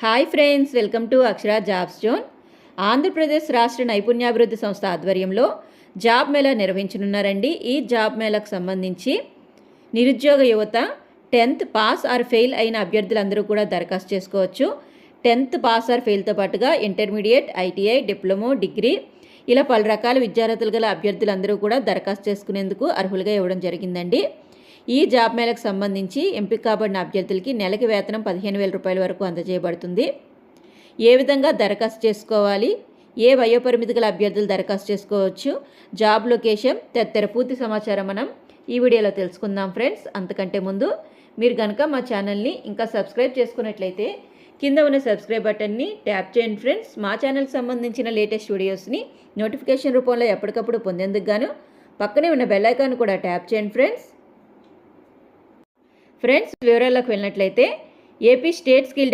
Hi friends, welcome to Akshara jobs zone. Andhra Pradesh రాష్ట్ర నైపుణ్యాభివృద్ధి సంస్థ ఆధ్వర్యంలో జాబ్ మేళా నిర్వహించనున్నారండి. ఈ జాబ్ మేళాకు సంబంధించి నిరుద్యోగ యువత 10th పాస్ ఆర్ ఫెయిల్ అయిన అభ్యర్థులందరూ కూడా దరఖాస్తు చేసుకోవచ్చు. 10th పాస్ ఆర్ ఫెయిల్తో పాటుగా ఇంటర్మీడియట్, ఐటీఐ, డిప్లొమో, డిగ్రీ ఇలా పలు రకాల విద్యార్హతలు గల అభ్యర్థులందరూ కూడా దరఖాస్తు చేసుకునేందుకు అర్హులుగా ఇవ్వడం జరిగిందండి. ఈ జాబ్ మేళకు సంబంధించి ఎంపిక కాబడిన అభ్యర్థులకి నెలకి వేతనం 15,000 రూపాయల వరకు అందజేయబడుతుంది. ఏ విధంగా దరఖాస్తు చేసుకోవాలి, ఏ వయోపరిమితి గల అభ్యర్థులు దరఖాస్తు చేసుకోవచ్చు, జాబ్ లొకేషన్ తదితర పూర్తి సమాచారం మనం ఈ వీడియోలో తెలుసుకుందాం ఫ్రెండ్స్. అంతకంటే ముందు మీరు కనుక మా ఛానల్ని ఇంకా సబ్స్క్రైబ్ చేసుకున్నట్లయితే కింద ఉన్న సబ్స్క్రైబ్ బటన్ని ట్యాప్ చేయండి ఫ్రెండ్స్. మా ఛానల్కి సంబంధించిన లేటెస్ట్ వీడియోస్ని నోటిఫికేషన్ రూపంలో ఎప్పటికప్పుడు పొందేందుకు గాను పక్కనే ఉన్న బెల్ ఐకాన్ కూడా ట్యాప్ చేయండి ఫ్రెండ్స్. వివరాల్లోకి వెళ్ళినట్లయితే ఏపీ స్టేట్ స్కిల్